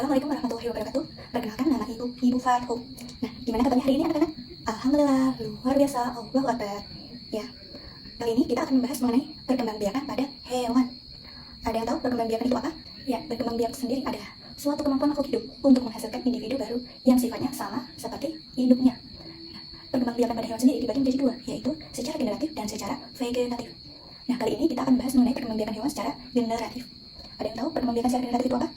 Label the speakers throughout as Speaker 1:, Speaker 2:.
Speaker 1: Assalamualaikum warahmatullahi wabarakatuh. Perkenalkan, nama Ibu Fathu. Nah, gimana kabarnya hari ini anak-anak? Alhamdulillah, luar biasa. Allahu Akbar. Ya, kali ini kita akan membahas mengenai perkembangbiakan pada hewan. Ada yang tahu perkembangbiakan itu apa? Ya, perkembangbiakan sendiri adalah suatu kemampuan makhluk hidup untuk menghasilkan individu baru yang sifatnya sama seperti induknya. Nah, perkembangbiakan pada hewan sendiri dibagi menjadi dua, yaitu secara generatif dan secara vegetatif. Nah, kali ini kita akan membahas mengenai perkembangbiakan hewan secara generatif. Ada yang tahu perkembangbiakan secara generatif itu apa?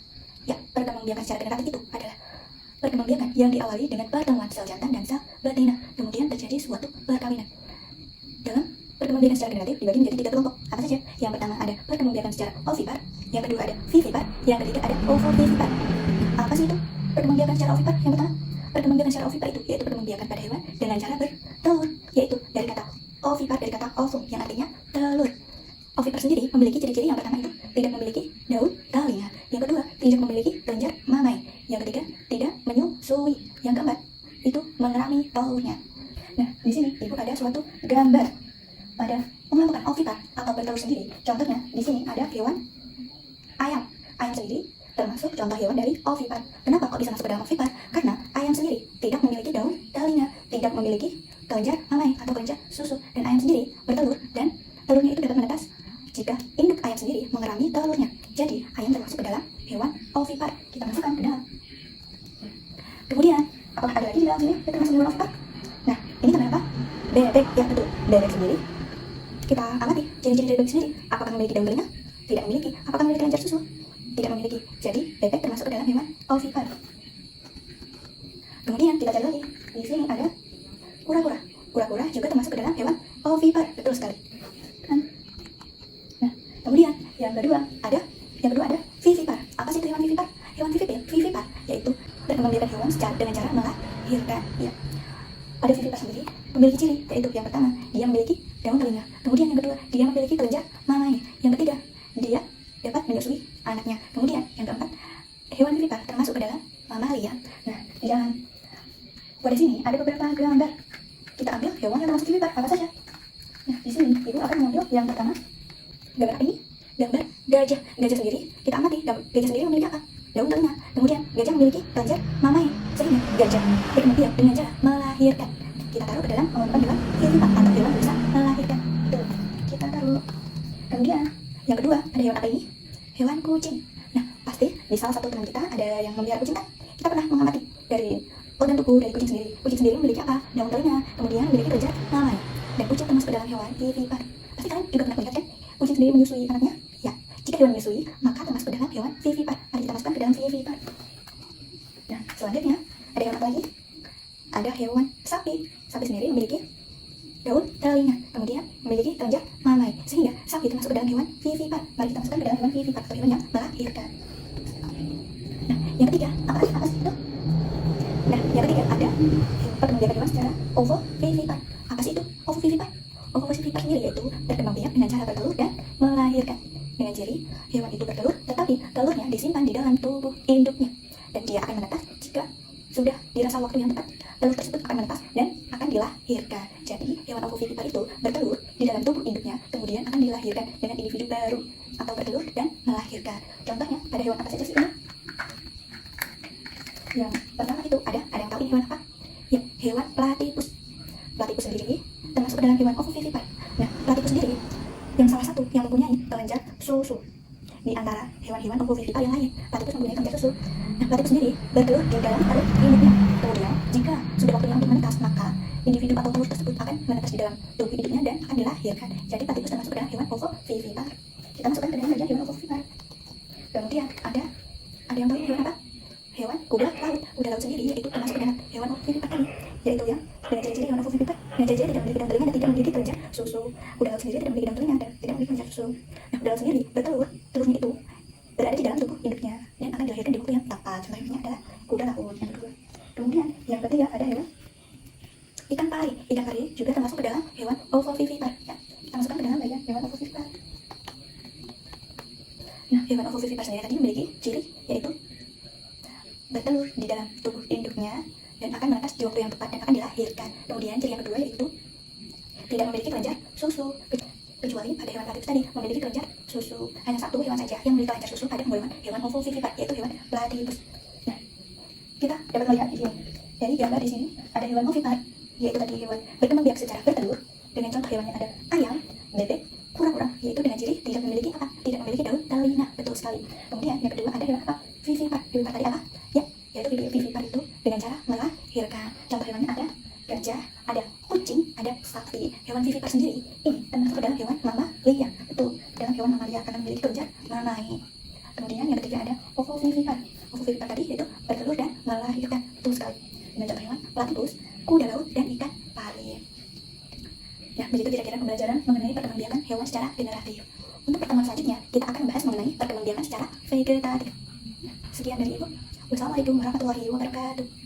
Speaker 1: Ya, perkembangbiakan secara generatif itu adalah perkembangbiakan yang diawali dengan pertemuan sel jantan dan sel betina, kemudian terjadi suatu perkawinan. Dalam perkembangbiakan secara generatif dibagi menjadi 3 kelompok. Apa saja? Yang pertama ada perkembangbiakan secara ovipar, yang kedua ada vivipar, yang ketiga ada ovovivipar. Apa sih itu perkembangbiakan secara ovipar? Yang pertama, perkembangbiakan secara ovipar itu yaitu perkembangbiakan pada hewan dengan cara bertelur, yaitu dari kata ovipar, dari kata ovo yang artinya telur. Ovipar sendiri memiliki ciri-ciri. Yang pertama itu tidak memiliki daun telinga, yang kedua tidak memiliki kelenjar mamai, yang ketiga tidak menyusui, yang keempat itu mengerami telurnya. Nah, di sini ibu ada suatu gambar pada mengelompokkan ovipar atau bertelur sendiri. Contohnya di sini ada hewan ayam. Ayam sendiri termasuk contoh hewan dari ovipar. Kenapa kok bisa masuk ke dalam ovipar? Karena ayam sendiri tidak memiliki daun telinga, tidak memiliki kelenjar mamai atau kelenjar susu, dan ayam sendiri bertelur dan telurnya itu dapat menetas jika induk ayam sendiri mengerami telurnya. Jadi ayam termasuk ke dalam hewan ovipar. Kita masukkan ke dalam. Kemudian, apakah ada lagi di dalam sini yang termasuk hewan ovipar? Nah, ini namanya apa? Bebek. Ya betul, bebek sendiri. Kita amati ciri-ciri dari bebek sendiri. Apakah memiliki daun telinga? Tidak memiliki. Apakah memiliki kelenjar susu? Tidak memiliki. Jadi bebek termasuk ke dalam hewan ovipar. Kemudian kita cari lagi. Di sini ada kura-kura. Kura-kura juga termasuk ke dalam hewan ovipar. Betul sekali. Nah, kemudian yang kedua ada vivipar. Apa sih itu hewan vivipar? Hewan vivipar yaitu perkembangbiakan hewan dengan cara melahirkan. Ya. Pada vivipar sendiri memiliki ciri, yaitu yang pertama dia memiliki daun telinga, kemudian yang kedua dia memiliki kelenjar mamai, yang ketiga dia dapat menyusui anaknya, kemudian yang keempat hewan vivipar termasuk ke dalam mamalia. Nah, di dalam pada sini ada beberapa gambar. Kita ambil hewan yang termasuk vivipar apa saja. Nah, di sini ibu akan mengambil yang pertama. Gambar ini gambar gajah. Gajah sendiri kita amati, gajah sendiri memiliki apa? Daun telinga. Kemudian gajah memiliki kelenjar mamai, sehingga gajah berkembang dengan cara melahirkan. Kita taruh ke dalam mengelompokkan hewan vivipar atau hewan bisa melahirkan. Tuh, kita taruh. Kemudian yang kedua ada hewan apa ini? Hewan kucing. Nah, pasti di salah satu teman kita ada yang memelihara kucing kan? Kita pernah mengamati dari organ tubuh dari kucing sendiri. Kucing sendiri memiliki apa? Daun telinga. Kemudian memiliki kelenjar mamai. Dan kucing termasuk ke dalam hewan vivipar. Pasti kalian juga pernah melihat kan? Kucing sendiri menyusui anaknya. Ya, jika hewan menyusui, maka termasuk ke dalam hewan vivipar. Mari kita masukkan ke dalam vivipar. Nah, selanjutnya ada hewan apa lagi? Ada hewan sapi. Sapi sendiri memiliki daun telinga, kemudian memiliki kelenjar mamai, sehingga sapi termasuk ke dalam hewan vivipar. Mari kita masukkan ke dalam hewan vivipar atau hewan yang melahirkan. Nah, yang ketiga apa sih itu? Nah, yang ketiga ada perkembangbiakan hewan secara ovovivipar. Apa sih itu ovovivipar? Ovovivipar sendiri yaitu berkembangbiak dengan cara bertelur dan melahirkan. Dengan ciri hewan itu bertelur, tetapi telurnya disimpan di dalam tubuh induknya, dan dia akan menetas jika sudah dirasa waktu yang tepat. Telur tersebut akan menetas dan akan dilahirkan. Jadi hewan ovovivipar itu bertelur di dalam tubuh induknya, kemudian akan dilahirkan dengan individu baru atau bertelur dan melahirkan. Contohnya pada hewan apa saja sih ini? Yang pertama itu ada yang tahu ini hewan apa? Ya, hewan platypus. Platypus sendiri termasuk ke dalam hewan ovovivipar. Nah, platypus sendiri yang salah satu yang mempunyai kelenjar susu di antara hewan-hewan ovovivipar yang lain. Platypus mempunyai kelenjar susu. Nah, platypus sendiri bertelur di dalam perut induknya. Kemudian jika sudah waktunya untuk menetas, maka individu atau telur tersebut akan menetas di dalam tubuh induknya dan akan dilahirkan. Jadi platypus termasuk ke dalam hewan ovovivipar. Kita masukkan ke dalam saja hewan ovovivipar. Kemudian ada yang tahu hewan apa? Hewan kuda laut. Kuda laut sendiri yaitu termasuk ke dalam hewan ovovivipar tadi, yaitu yang dengan ciri-ciri hewan ovovivipar. Dengan ciri-ciri tidak memiliki daun telinga dan tidak memiliki kelenjar susu. Kuda laut sendiri tidak memiliki daun telinga dan tidak memiliki kelenjar susu. Nah, kuda laut sendiri bertelur. Telurnya itu berada di dalam tubuh induknya dan akan dilahirkan di waktu yang tepat. Contohnya adalah kuda laut yang kedua. Kemudian yang ketiga ada hewan ikan pari. Ikan pari juga termasuk ke dalam hewan ovovivipar. Ya, kita masukkan ke dalam bagian hewan ovovivipar. Nah, hewan ovovivipar sendiri tadi memiliki ciri yaitu bertelur di dalam tubuh induknya dan akan menetas di waktu yang tepat dan akan dilahirkan. Kemudian ciri yang kedua yaitu tidak memiliki kelenjar susu, kecuali pada hewan platypus tadi memiliki kelenjar susu. Hanya satu hewan saja yang memiliki kelenjar susu pada hewan ovovivipar, yaitu hewan platypus. kita dapat melihat di sini. Jadi gambar di sini ada hewan ovipar, yaitu tadi hewan berkembang biak secara bertelur. Dengan contoh hewannya ada ayam, bebek, kura-kura, yaitu dengan ciri tidak memiliki apa? Tidak memiliki daun telinga. Betul sekali. Kemudian yang kedua ada hewan apa? Vivipar. Vivipar tadi apa? Ya, yaitu vivipar itu dengan cara melahirkan. Contoh hewannya ada gajah, ada kucing, ada sapi. Hewan vivipar sendiri ini termasuk dalam hewan mamalia. Betul, dalam hewan mamalia karena memiliki kelenjar mamai. Kemudian yang ketiga ada ovovivipar. Ovovivipar tadi yaitu bertelur dan melahirkan. Betul sekali. Dengan contoh hewan platypus, kuda laut, dan ikan pari. Ya, begitu kira-kira pembelajaran mengenai perkembangbiakan hewan secara generatif. Untuk pertemuan selanjutnya, kita akan membahas mengenai perkembangbiakan secara vegetatif. Sekian dari Ibu. Wassalamualaikum warahmatullahi wabarakatuh.